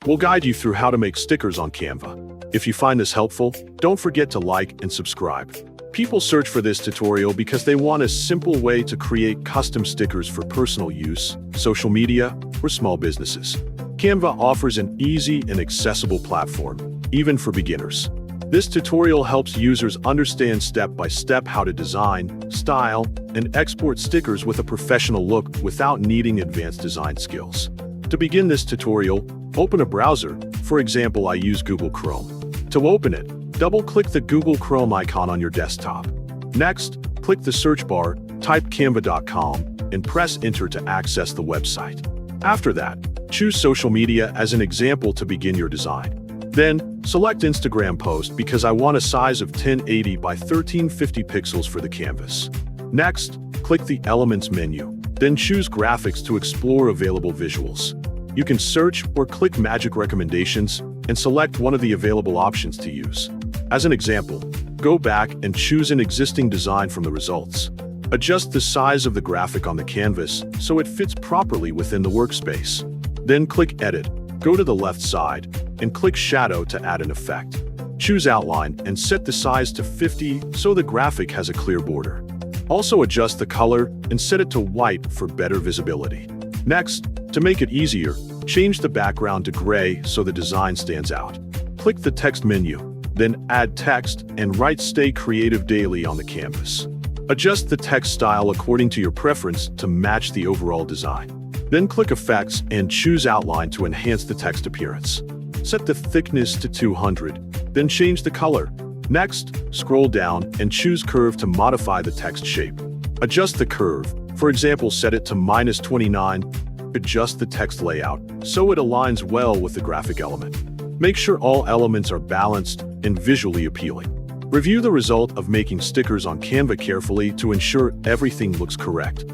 We'll guide you through how to make stickers on Canva. If you find this helpful, don't forget to like and subscribe. People search for this tutorial because they want a simple way to create custom stickers for personal use, social media, or small businesses. Canva offers an easy and accessible platform, even for beginners. This tutorial helps users understand step-by-step how to design, style, and export stickers with a professional look without needing advanced design skills. To begin this tutorial, open a browser. For example, I use Google Chrome. To open it, double-click the Google Chrome icon on your desktop. Next, click the search bar, type canva.com, and press enter to access the website. After that, choose social media as an example to begin your design. Then, select Instagram post because I want a size of 1080 by 1350 pixels for the canvas. Next, click the Elements menu, then choose Graphics to explore available visuals. You can search or click Magic Recommendations and select one of the available options to use. As an example, go back and choose an existing design from the results. Adjust the size of the graphic on the canvas so it fits properly within the workspace. Then click Edit, go to the left side, and click Shadow to add an effect. Choose Outline and set the size to 50 so the graphic has a clear border. Also adjust the color and set it to white for better visibility. Next, to make it easier, change the background to gray so the design stands out. Click the Text menu, then add text and write Stay Creative Daily on the canvas. Adjust the text style according to your preference to match the overall design. Then click Effects and choose Outline to enhance the text appearance. Set the thickness to 200, then change the color. Next, scroll down and choose Curve to modify the text shape. Adjust the curve, for example, set it to -29. Adjust the text layout so it aligns well with the graphic element. Make sure all elements are balanced and visually appealing. Review the result of making stickers on Canva carefully to ensure everything looks correct.